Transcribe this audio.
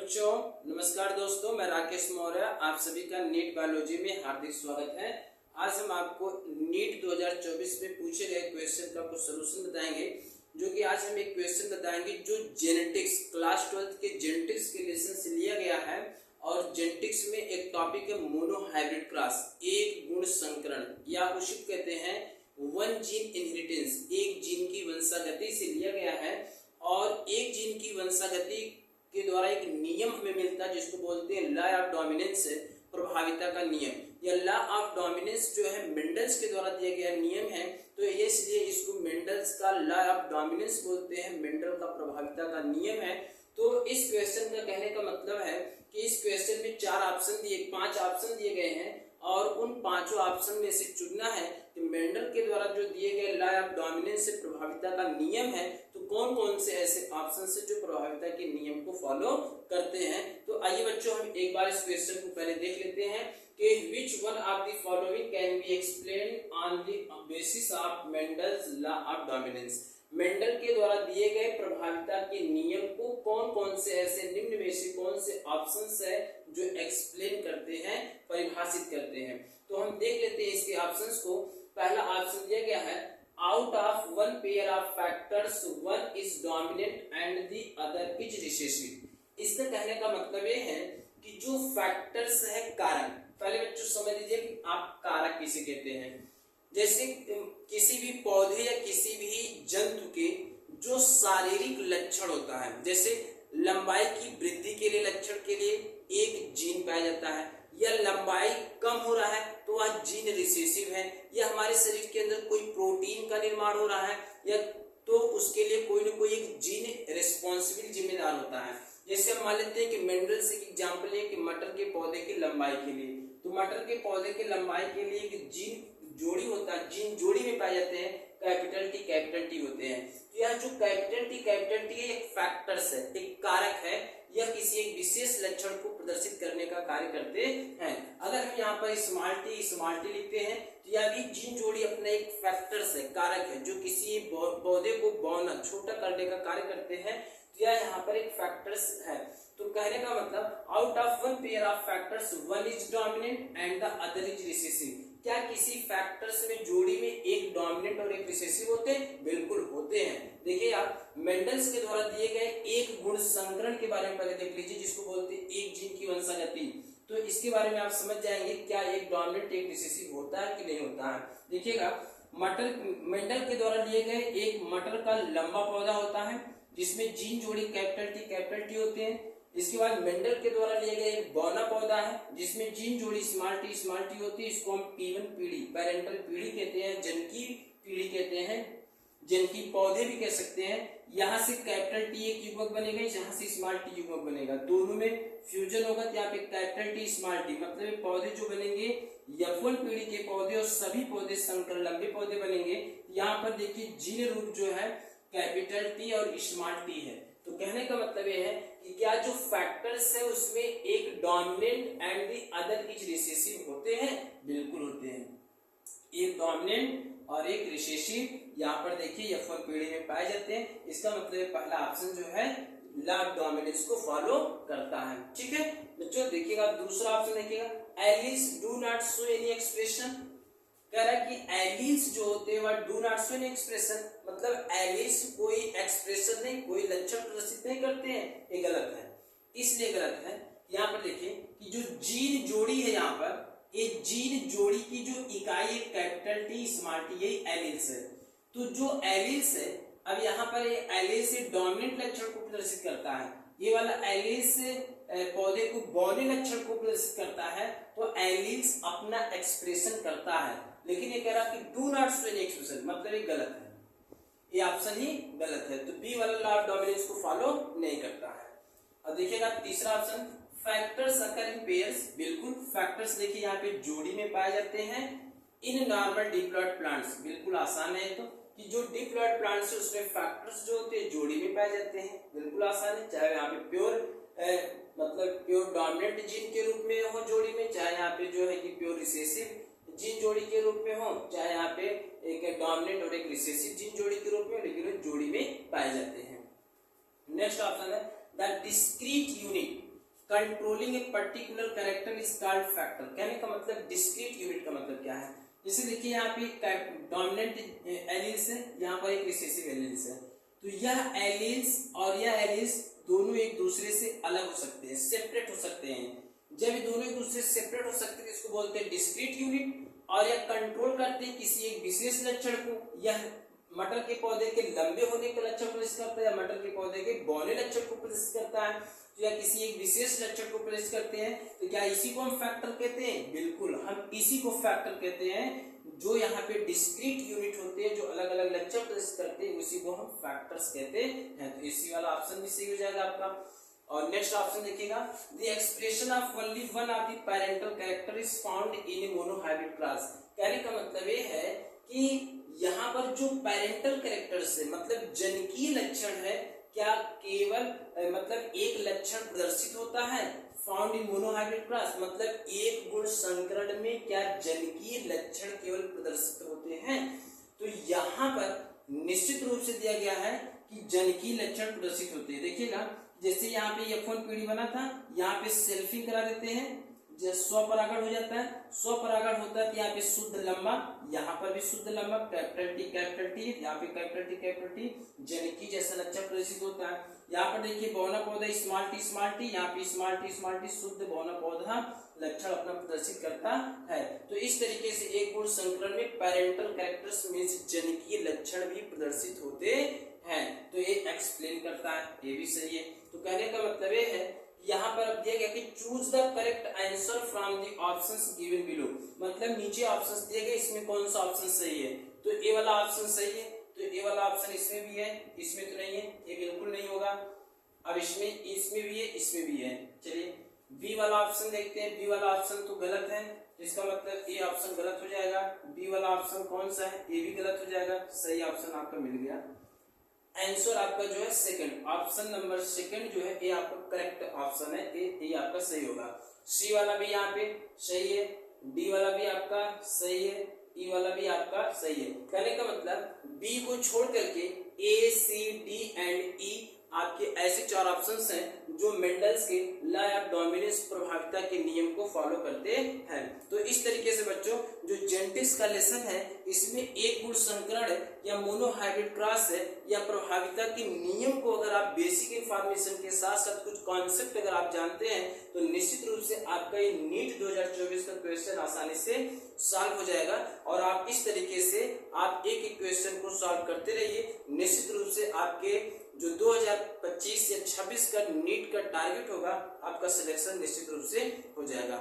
बच्चों, नमस्कार दोस्तों, मैं राकेश मौर्य आप सभी का नीट बायोलॉजी में हार्दिक स्वागत है। आज हम आपको नीट 2024 में पूछे गए क्वेश्चन का कुछ सोल्यूशन बताएंगे। जो कि आज हम एक क्वेश्चन बताएंगे जो जेनेटिक्स क्लास 12 के जेनेटिक्स के लेसन से लिया गया है। और जेनेटिक्स में एक टॉपिक है मोनोहाइब्रिड क्रॉस, एक गुण संकरण, या उसे कहते हैं वन जीन इनहेरिटेंस, एक जीन की वंशागति से लिया गया है। और एक जीन की वंशागति के द्वारा एक नियम हमें मिलता है जिसको बोलते हैं लॉ ऑफ डोमिनेंस, प्रभाविता का नियम। यह लॉ ऑफ डोमिनेंस जो है मेंडल्स के द्वारा दिया गया नियम है, तो इसलिए इसको मेंडल्स का लॉ ऑफ डोमिनेंस बोलते हैं, मेंडल का प्रभाविता का नियम है। तो इस क्वेश्चन का कहने का मतलब है कि इस क्वेश्चन में 5 ऑप्शन दिए गए हैं और उन पांचों ऑप्शन में से चुनना है कि मेंडल के द्वारा जो दिए गए लॉ ऑफ डोमिनेंस से प्रभाविता का नियम है, तो कौन कौन से ऐसे ऑप्शन से जो प्रभाविता के नियम को फॉलो करते हैं। तो आइए बच्चों, हम एक बार इस क्वेश्चन को पहले देख लेते हैं कि which one of the following can be explain on the basis of Mendel's law of dominance. Mendel के द्वारा दिए गए प्रभाविता के नियम को कौन कौन से ऐसे निम्न में से कौन से ऑप्शंस है जो एक्सप्लेन करते हैं, परिभाषित करते हैं। तो हम देख लेते हैं इसके ऑप्शंस को। पहला ऑप्शन दिया गया है out of one pair of factors one is dominant and the other is recessive. इसका कहने का मतलब ये है कि जो फैक्टर्स है कारक, पहले बच्चों समझ लीजिए कि आप कारक किसे कहते हैं। जैसे किसी भी पौधे या किसी भी जंतु के जो शारीरिक लक्षण होता है, जैसे लंबाई की वृद्धि के लिए लक्षण के लिए एक जीन पाया जाता है, या लंबाई कम हो रहा है तो वह जीन रिसेसिव है, या हमारे शरीर के अंदर कोई प्रोटीन का निर्माण हो रहा है या तो उसके लिए कोई न कोई एक जीन रिस्पॉन्सिबल जिम्मेदार होता है। जैसे हम मान लेते हैं कि मेंडल से एग्जाम्पल है कि मटर के पौधे की लंबाई के लिए, तो मटर के पौधे की लंबाई के लिए एक जीन जोड़ी होता है, जीन जोड़ी में पाए जाते हैं, कैपिटल टी होते हैं। तो यह जो कैपिटल टी एक फैक्टर्स है, एक कारक है, यह किसी एक विशेष लक्षण को प्रदर्शित करने का कार्य करते हैं। अगर हम यहाँ पर स्मॉल टी लिखते हैं तो यह भी जीन जोड़ी अपना एक फैक्टर्स है, कारक है, जो किसी पौधे को बौना छोटा करने का कार्य करते हैं। तो यह यहाँ पर एक फैक्टर्स है। तो कहने का मतलब out of one pair of factors one is dominant and the other is recessive. क्या किसी फैक्टर्स में जोड़ी में एक डोमिनेंट और एक रिसेसिव होते हैं? बिल्कुल होते हैं। देखिए आप मेंडल्स के द्वारा दिए गए एक गुण संकरण के बारे में पहले देख लीजिए, जिसको बोलते हैं एक जीन की वंशागति। तो इसके बारे में आप समझ जाएंगे क्या एक डोमिनेंट एक रिसेसिव होता है कि नहीं होता है। देखिएगा, मेंडल के द्वारा दिए गए एक मटर का लंबा पौधा होता है जिसमें जीन जोड़ी कैपिटल टी होते हैं। इसके बाद मेंडल के द्वारा लिए गए एक बौना पौधा है जिसमें जीन जोड़ी स्मॉल टी होती है। इसको हम P1 पीढ़ी, पेरेंटल पीढ़ी कहते हैं, जनकी पीढ़ी कहते हैं, जनकी पौधे भी कह सकते हैं। यहाँ से कैपिटल टी एक युग्मक बनेगा, यहाँ से स्मॉल टी युग्मक बनेगा, दोनों में फ्यूजन होगा तो यहाँ पे कैपिटल टी स्मॉल टी, मतलब पौधे जो बनेंगे F1 पीढ़ी के पौधे और सभी पौधे संकर लंबे पौधे बनेंगे। यहाँ पर देखिए जीन रूप जो है कैपिटल टी और स्मॉल टी है। तो कहने का मतलब ये है कि क्या जो फैक्टर्स है उसमें एक dominant and the other is recessive होते हैं? बिल्कुल होते हैं, एक डोमिनेंट और एक रिसेसिव यहाँ पर देखिए F1 पीढ़ी में पाए जाते हैं। इसका मतलब पहला ऑप्शन जो है लॉ ऑफ डोमिनेंस को फॉलो करता है। ठीक है बच्चों, देखिएगा दूसरा ऑप्शन देखिएगा, alleles do not show any expression. कह रहा है कि एलिस जो होते हैं वह do not show any expression, मतलब एलिस कोई एक्सप्रेशन नहीं, कोई लक्षण प्रदर्शित नहीं करते हैं, ये गलत है। इसलिए गलत है, यहाँ पर देखिए कि जो जीन जोड़ी है, यहाँ पर ये जीन जोड़ी की जो इकाई है कैपिटल टी स्मॉल टी, यही एलिस है। तो जो एलिस है, अब यहाँ पर ये एलिस डोमिनेंट लक्षण को प्रदर्शित करता है, ये वाला एलिस पौधे को बौने लक्षण को प्रदर्शित करता है। तो एलिस अपना एक्सप्रेशन करता है, लेकिन ये कह रहा कि do not show any expression, मतलब ये गलत है, ये ऑप्शन ही गलत है। तो बी वाला लॉ ऑफ डोमिनेंस को फॉलो नहीं करता है। अब देखिएगा तीसरा ऑप्शन, फैक्टर्स अकर इन पेयर्स। बिल्कुल, फैक्टर्स देखिए यहाँ पे जोड़ी में पाए जाते हैं इन नॉर्मल डिप्लॉयड प्लांट्स। बिल्कुल आसान है तो कि जो डिप्लॉयड प्लांट्स है उसमें फैक्टर्स जो होते हैं जोड़ी में पाए जाते हैं। बिल्कुल आसान है, चाहे यहाँ पे प्योर डोमिनेंट जीन के रूप में हो जोड़ी में, चाहे यहाँ पे जो है कि प्योर रिसेसिव जीन जोड़ी के रूप में हो, चाहे यहाँ पे एक डोमिनेंट और एक रिसेसिव जीन जोड़ी के रूप में, लेकिन वो जोड़ी में पाए जाते हैं। नेक्स्ट ऑप्शन है the discrete unit controlling a particular character is called factor. कहने का मतलब डिस्क्रीट यूनिट का मतलब क्या है, जैसे देखिए यहाँ पे डोमिनेंट एलिल्स है, यहाँ पर एक रिसेसिव एलिल्स है, तो यह एलिल्स और यह एलिल्स दोनों एक दूसरे से अलग हो सकते हैं, सेपरेट हो सकते हैं। जब ये दोनों एक दूसरे से सेपरेट हो सकते हैं इसको बोलते हैं डिस्क्रीट यूनिट, और यह कंट्रोल करते हैं किसी एक विशेष लक्षण को। यह मटर के पौधे के लंबे होने के लक्षण को प्रदर्शित करता है, या मटर के पौधे के बौने लक्षण को प्रदर्शित करता है, या किसी एक विशेष लक्षण को प्रदर्शित करते हैं। तो क्या इसी को हम फैक्टर कहते हैं? बिल्कुल, हम इसी को फैक्टर कहते हैं। जो यहाँ पे डिस्क्रीट यूनिट होते हैं, जो अलग अलग लक्षण प्रदर्शित करते हैं, उसी को हम फैक्टर्स कहते हैं। तो इसी वाला ऑप्शन भी सही हो जाएगा आपका। और नेक्स्ट ऑप्शन देखिएगा, the expression of only one of the parental character is found in A monohybrid class. कहने का मतलब ये है कि यहाँ पर जो पैरेंटल कैरेक्टर्स है, मतलब जनकीय लक्षण है, क्या केवल मतलब एक लक्षण प्रदर्शित होता है? फाउंड इन मोनोहाइब्रिड क्लास मतलब एक गुण संकरण में क्या जनकीय लक्षण केवल प्रदर्शित होते हैं? तो यहाँ पर निश्चित रूप से दिया गया है कि जनकीय लक्षण प्रदर्शित होते हैं। देखिएगा, जैसे यहाँ पे F1 पीढ़ी बना था, यहाँ पे सेल्फिंग करा देते हैं, स्वपरागण हो जाता है। स्वपरागण होता है तो यहाँ पे शुद्ध लंबा, यहाँ पर भी शुद्ध लंबा, कैपिटल टी, यहाँ पे कैपिटल टी, जनकी जैसा लक्षण प्रदर्शित होता है। यहाँ पर देखिए बौना पौधा स्मॉल टी, यहाँ पे स्मॉल टी शुद्ध बौना पौधा लक्षण अपना प्रदर्शित करता है। तो इस तरीके से एक गुण संकरण में पैरेंटल कैरेक्टर्स में जनकीय लक्षण भी प्रदर्शित होते हैं। तो ये एक्सप्लेन करता है, ये भी सही है। तो कहने का मतलब ये है, यहाँ पर अब दिया गया कि choose the correct answer from the options given below, मतलब नीचे ऑप्शंस दिए गए, इसमें कौन सा ऑप्शन सही है? तो ए वाला ऑप्शन सही है, तो ए वाला ऑप्शन इसमें भी है, इसमें तो नहीं है, ये बिल्कुल नहीं होगा। अब इसमें भी है, इसमें भी है। चलिए बी वाला ऑप्शन देखते हैं। बी वाला ऑप्शन तो गलत है, इसका मतलब ए ऑप्शन गलत हो जाएगा। बी वाला ऑप्शन कौन सा है? ए भी गलत हो जाएगा। सही ऑप्शन आपका मिल गया। आंसर आपका जो है सेकंड, ऑप्शन नंबर सेकंड जो है ये आपका करेक्ट ऑप्शन है, ये आपका सही होगा। सी वाला भी यहाँ पे सही है, डी वाला भी आपका सही है, ई वाला भी आपका सही है। कहने का मतलब बी को छोड़ करके ए, सी, डी एंड ई आपके ऐसे चार ऑप्शंस हैं जो मेंडल्स के लॉ ऑफ डोमिनेंस प्रभाविता के नियम को फॉलो करते हैं। तो इस तरीके से बच्चों जो जेनेटिक्स का लेसन है, इसमें एक गुण संकरण या मोनोहाइब्रिड क्रॉस है या प्रभाविता के नियम को अगर आप बेसिक इंफॉर्मेशन के साथ साथ कुछ कॉन्सेप्ट अगर आप जानते हैं तो निश्चित रूप से आपका ये नीट 2024 का क्वेश्चन आसानी से सॉल्व हो जाएगा। और आप इस तरीके से आप एक एक क्वेश्चन को सॉल्व करते रहिए, निश्चित रूप से आपके जो 2025 या 26 का नीट का टारगेट होगा आपका सिलेक्शन निश्चित रूप से हो जाएगा।